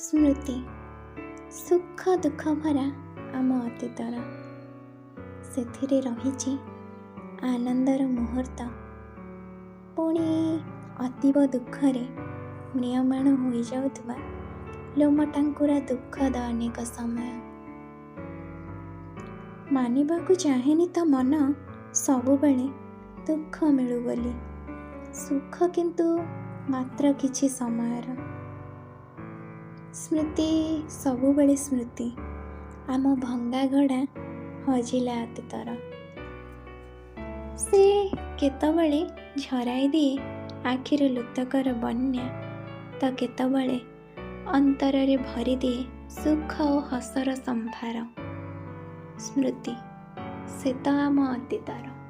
ସ୍ମୃତି ସୁଖ ଦୁଃଖ ଭରା ଆମ ଅତୀତର। ସେଥିରେ ରହିଛି ଆନନ୍ଦର ମୁହୂର୍ତ୍ତ, ପୁଣି ଅତୀବ ଦୁଃଖରେ ମ୍ରିୟମାଣ ହୋଇଯାଉଥିବା ଲୋମଟାଙ୍କୁରା ଦୁଃଖଦ ଅନେକ ସମୟ। ମାନିବାକୁ ଚାହେଁନି ତ ମନ ସବୁବେଳେ ଦୁଃଖ ମିଳୁ ବୋଲି, ସୁଖ କିନ୍ତୁ ମାତ୍ର କିଛି ସମୟର। ସ୍ମୃତି ସବୁବେଳେ ସ୍ମୃତି, ଆମ ଭଙ୍ଗା ଗଢ଼ା ହଜିଲା ଅତୀତର। ସେ କେତେବେଳେ ଝରାଇ ଦିଏ ଆଖିର ଲୁତକର ବନ୍ୟା, ତ କେତେବେଳେ ଅନ୍ତରରେ ଭରିଦିଏ ସୁଖ ଓ ହସର ସମ୍ଭାର। ସ୍ମୃତି ସେ ତ ଆମ ଅତୀତର।